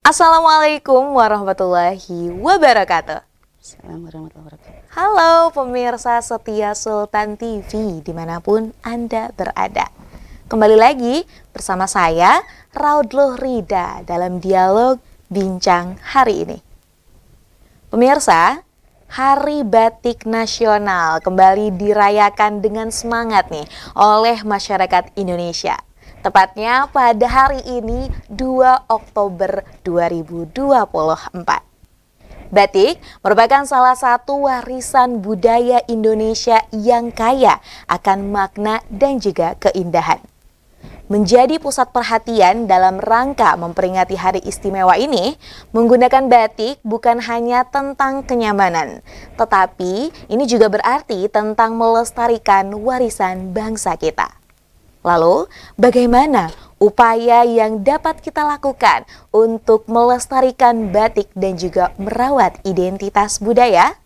Assalamualaikum warahmatullahi wabarakatuh. Assalamualaikum warahmatullahi wabarakatuh. Halo pemirsa setia Sultan TV dimanapun Anda berada. Kembali lagi bersama saya Raudloh Rida dalam dialog bincang hari ini. Pemirsa, Hari Batik Nasional kembali dirayakan dengan semangat nih oleh masyarakat Indonesia. Tepatnya pada hari ini 2 Oktober 2024. Batik merupakan salah satu warisan budaya Indonesia yang kaya akan makna dan juga keindahan. Menjadi pusat perhatian dalam rangka memperingati hari istimewa ini, menggunakan batik bukan hanya tentang kenyamanan, tetapi ini juga berarti tentang melestarikan warisan bangsa kita. Lalu, bagaimana upaya yang dapat kita lakukan untuk melestarikan batik dan juga merawat identitas budaya?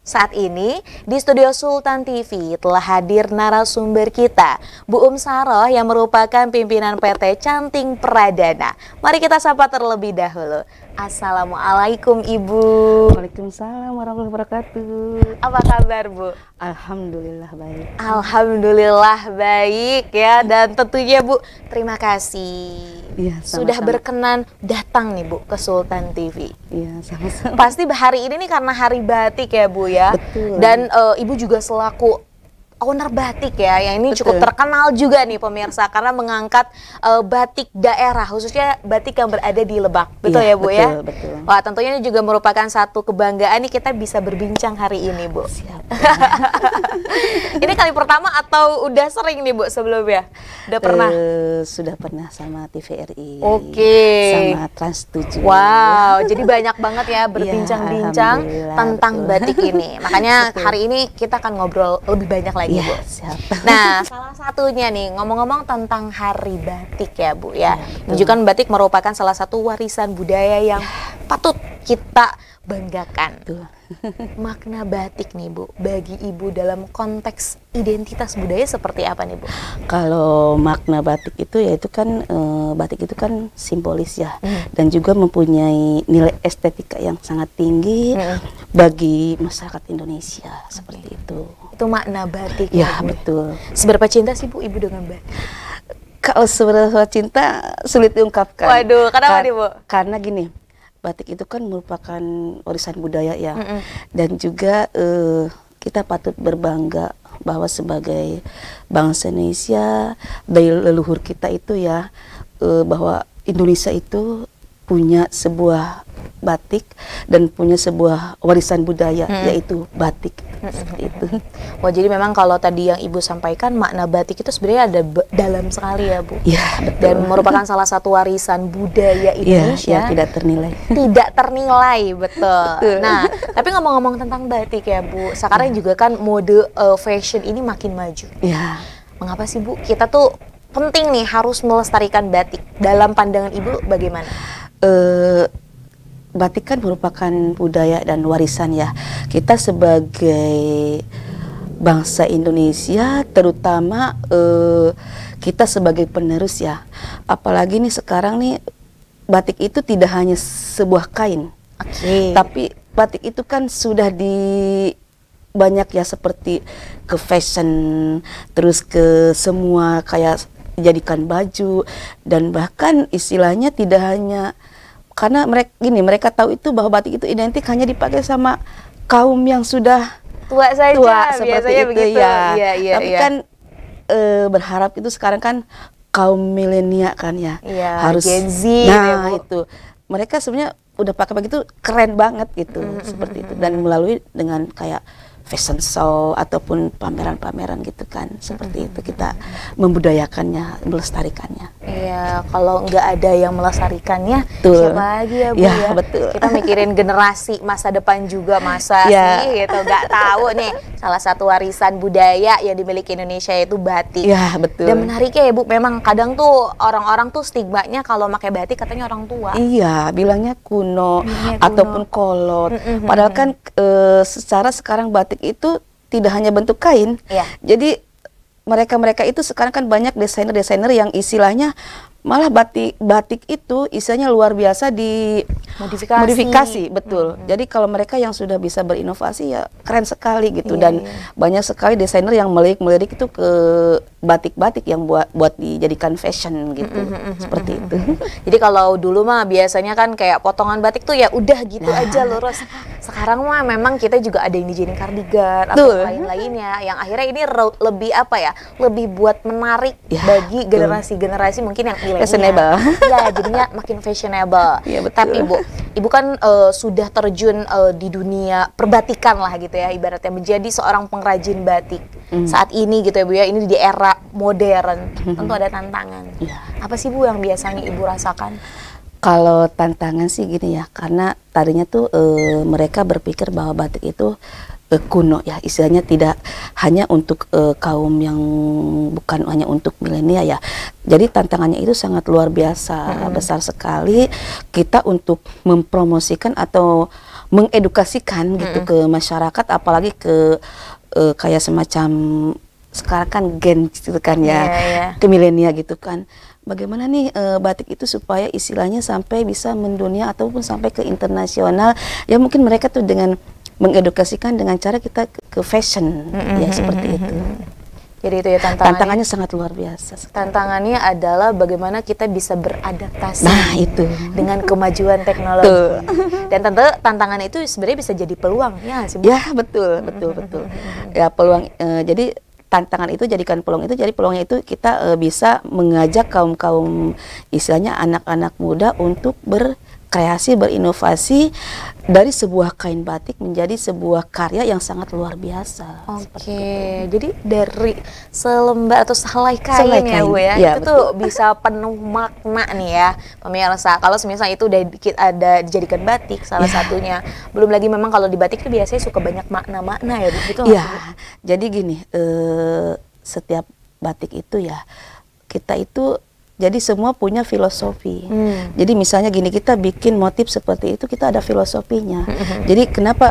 Saat ini, di studio Sultan TV telah hadir narasumber kita, Bu Saroh yang merupakan pimpinan PT Canting Pradana. Mari kita sapa terlebih dahulu. Assalamualaikum Ibu. Waalaikumsalam warahmatullahi wabarakatuh. Apa kabar Bu? Alhamdulillah baik. Alhamdulillah baik ya, dan tentunya Bu terima kasih Iya, sudah sama-sama. berkenan datang nih Bu ke Sultan TV. Iya, sama-sama. Pasti hari ini nih karena hari batik ya Bu ya. Betul. Dan Ibu juga selaku owner batik ya, yang ini cukup Betul. terkenal juga nih pemirsa karena mengangkat batik daerah, khususnya batik yang berada di Lebak. Betul Iya, ya Bu ya? betul. Wah, tentunya ini juga merupakan satu kebanggaan nih kita bisa berbincang hari ini Bu. Siap. Ini kali pertama atau udah sering nih Bu sebelumnya? Udah pernah? Sudah pernah sama TVRI. Oke. Sama Trans 7. Wow, jadi banyak banget ya berbincang-bincang alhamdulillah, tentang betul. batik ini. Makanya Betul. hari ini kita akan ngobrol lebih banyak lagi Iya, Bu. siap. Nah, salah satunya nih ngomong-ngomong tentang Hari Batik ya Bu ya. Iya, Ini kan batik merupakan salah satu warisan budaya yang patut kita banggakan. Betul. Makna batik nih Bu, bagi Ibu dalam konteks identitas budaya seperti apa nih Bu? Kalau makna batik itu yaitu kan batik itu kan simbolis ya, dan juga mempunyai nilai estetika yang sangat tinggi bagi masyarakat Indonesia seperti itu. Itu makna batik Ya, Bu? betul. Seberapa cinta sih Bu Ibu dengan batik? Kalau seberapa cinta sulit diungkapkan. Waduh, kenapa nih, Bu? Karena gini, batik itu kan merupakan warisan budaya ya, dan juga kita patut berbangga bahwa sebagai bangsa Indonesia dari leluhur kita itu ya, bahwa Indonesia itu punya sebuah batik dan punya sebuah warisan budaya yaitu batik seperti itu. Wah, jadi memang kalau tadi yang Ibu sampaikan makna batik itu sebenarnya ada dalam sekali ya Bu. Ya, betul. Dan merupakan salah satu warisan budaya Indonesia. Ya, tidak ternilai. Tidak ternilai, betul. Betul. Nah, tapi ngomong-ngomong tentang batik ya Bu, sekarang juga kan mode fashion ini makin maju. Ya. Mengapa sih Bu kita tuh penting nih harus melestarikan batik? Dalam pandangan Ibu bagaimana? Batik kan merupakan budaya dan warisan ya. Kita sebagai bangsa Indonesia, terutama kita sebagai penerus ya. Apalagi nih sekarang nih batik itu tidak hanya sebuah kain, tapi batik itu kan sudah di banyak ya, seperti ke fashion, terus ke semua kayak jadikan baju, dan bahkan istilahnya tidak hanya karena mereka tahu itu bahwa batik itu identik hanya dipakai sama kaum yang sudah tua saja, tua seperti biasanya itu begitu. ya. Iya, Tapi kan berharap itu sekarang kan kaum milenial kan ya, harus Gen Z. Nah, itu mereka sebenarnya udah pakai begitu keren banget gitu, seperti itu, dan melalui dengan kayak fashion show ataupun pameran-pameran gitu kan, seperti itu kita membudayakannya, melestarikannya. Iya, kalau nggak ada yang melestarikannya, Betul. siapa lagi ya Bu Ya, ya? betul. Kita mikirin generasi masa depan juga, masa Ya. sih gitu, nggak tahu nih. Salah satu warisan budaya yang dimiliki Indonesia yaitu batik. Ya, betul. Dan menariknya ya Bu, memang kadang tuh orang-orang tuh stigmanya kalau pakai batik katanya orang tua. Iya, bilangnya kuno, Bilangnya kuno. ataupun kolot. Padahal kan secara sekarang batik itu tidak hanya bentuk kain. Iya. Jadi mereka-mereka itu sekarang kan banyak desainer-desainer yang istilahnya malah batik itu istilahnya luar biasa di modifikasi, betul. Jadi kalau mereka yang sudah bisa berinovasi ya keren sekali gitu. Dan banyak sekali desainer yang melirik itu ke batik-batik yang buat dijadikan fashion gitu. Seperti itu. Jadi kalau dulu mah biasanya kan kayak potongan batik tuh ya udah gitu aja lurus. Sekarang mah memang kita juga ada yang dijadiin kardigan atau lain-lainnya yang akhirnya ini lebih apa ya? Lebih buat menarik bagi generasi-generasi mungkin yang fashionable. Ya, jadinya makin fashionable. Ya, betul. Tapi Ibu kan sudah terjun di dunia perbatikan lah gitu ya, ibaratnya menjadi seorang pengrajin batik saat ini gitu ya Bu ya. Ini di era modern, tentu ada tantangan. Apa sih Bu yang biasanya Ibu rasakan? Kalau tantangan sih gini ya, karena tadinya tuh mereka berpikir bahwa batik itu kuno ya, istilahnya tidak hanya untuk kaum yang bukan hanya untuk milenial ya. Jadi tantangannya itu sangat luar biasa, besar sekali kita untuk mempromosikan atau mengedukasikan gitu ke masyarakat, apalagi ke kayak semacam sekarang kan gen gitu kan ya, ke milenial gitu kan. Bagaimana nih batik itu supaya istilahnya sampai bisa mendunia ataupun sampai ke internasional. Ya mungkin mereka tuh dengan mengedukasikan dengan cara kita ke fashion ya seperti itu. Jadi itu ya tantangannya sangat luar biasa. Tantangannya adalah bagaimana kita bisa beradaptasi dengan kemajuan teknologi. Dan tentu tantangan itu sebenarnya bisa jadi peluang ya sih. Ya betul. Ya peluang jadi tantangan itu jadikan peluang itu, jadi peluangnya itu kita bisa mengajak kaum istilahnya anak-anak muda untuk berkreasi, berinovasi dari sebuah kain batik menjadi sebuah karya yang sangat luar biasa. Oke, jadi dari selembar atau sehelai kain ya Bu ya, itu tuh bisa penuh makna nih ya pemirsa. Kalau misalnya itu udah ada dijadikan batik salah satunya, belum lagi memang kalau di batik itu biasanya suka banyak makna-makna ya Bu, betul nggak Bu? Jadi gini, setiap batik itu ya kita itu jadi semua punya filosofi. Jadi misalnya gini, kita bikin motif seperti itu kita ada filosofinya. Jadi kenapa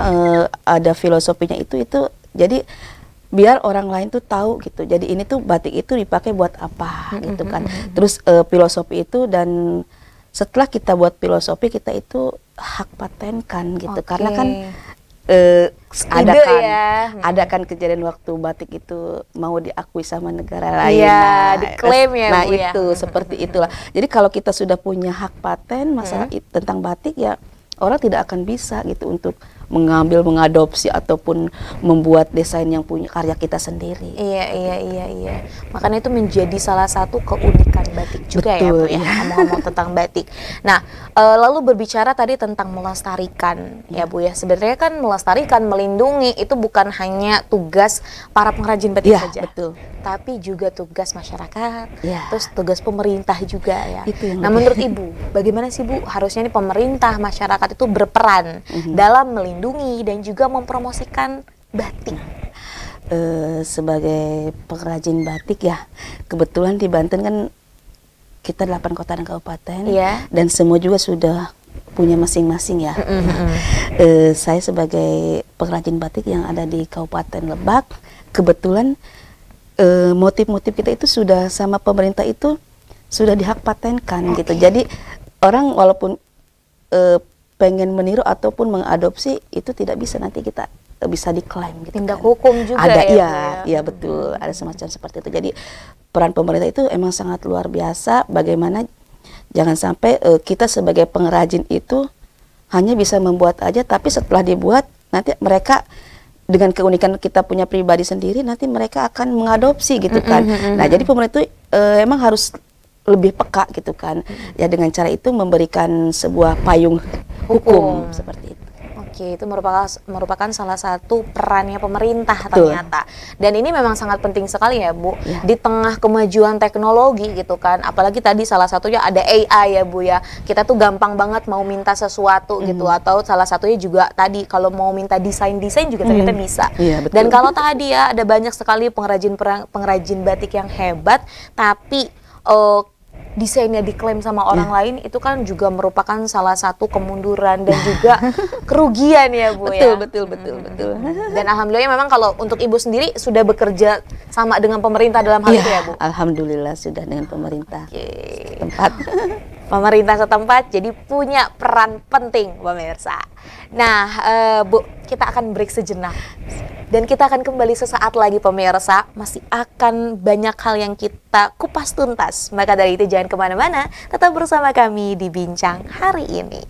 ada filosofinya itu jadi biar orang lain tuh tahu gitu. Jadi ini tuh batik itu dipakai buat apa gitu kan. Terus filosofi itu, dan setelah kita buat filosofi kita itu hak patenkan gitu. Karena kan ada kan kejadian waktu batik itu mau diakui sama negara lain, diklaim ya Bu, itu seperti itulah. Jadi kalau kita sudah punya hak paten masalah tentang batik ya, orang tidak akan bisa gitu untuk mengadopsi ataupun membuat desain yang punya karya kita sendiri. Iya. Makanya itu menjadi salah satu keunikan batik juga. Betul, ya Bu ya, ngomong-ngomong tentang batik. Nah, lalu berbicara tadi tentang melestarikan ya Bu ya. Sebenarnya kan melestarikan, melindungi itu bukan hanya tugas para pengrajin batik saja. Betul. Tapi juga tugas masyarakat, terus tugas pemerintah juga ya. Nah, menurut Ibu, bagaimana sih Bu harusnya nih pemerintah, masyarakat itu berperan dalam melindungi dan juga mempromosikan batik? Sebagai pengrajin batik ya, kebetulan di Banten kan kita 8 kota dan kabupaten, dan semua juga sudah punya masing-masing ya. Saya sebagai pengrajin batik yang ada di Kabupaten Lebak, kebetulan motif-motif kita itu sudah sama pemerintah itu sudah dihak patenkan gitu. Jadi orang walaupun pengen meniru ataupun mengadopsi itu tidak bisa, nanti kita bisa diklaim gitu. Tindak hukum juga ada, ya betul, ada semacam seperti itu. Jadi peran pemerintah itu emang sangat luar biasa. Bagaimana jangan sampai kita sebagai pengrajin itu hanya bisa membuat aja, tapi setelah dibuat nanti mereka dengan keunikan kita punya pribadi sendiri, nanti mereka akan mengadopsi gitu kan. Nah, jadi pemerintah itu emang harus lebih peka gitu kan. Ya dengan cara itu memberikan sebuah payung hukum seperti itu. Oke, itu merupakan salah satu perannya pemerintah ternyata. Dan ini memang sangat penting sekali ya Bu, di tengah kemajuan teknologi gitu kan. Apalagi tadi salah satunya ada AI ya Bu ya. Kita tuh gampang banget mau minta sesuatu gitu, atau salah satunya juga tadi kalau mau minta desain juga ternyata bisa. Dan kalau tadi ya ada banyak sekali pengrajin batik yang hebat, tapi desainnya diklaim sama orang lain, itu kan juga merupakan salah satu kemunduran dan juga kerugian ya Bu ya. Betul. Dan alhamdulillah memang kalau untuk Ibu sendiri sudah bekerja sama dengan pemerintah dalam hal itu ya Bu? Alhamdulillah sudah dengan pemerintah tempat. Pemerintah setempat jadi punya peran penting pemirsa. Nah Bu, kita akan break sejenak. Dan kita akan kembali sesaat lagi pemirsa, masih akan banyak hal yang kita kupas tuntas. Maka dari itu jangan kemana-mana, tetap bersama kami di Bincang hari ini.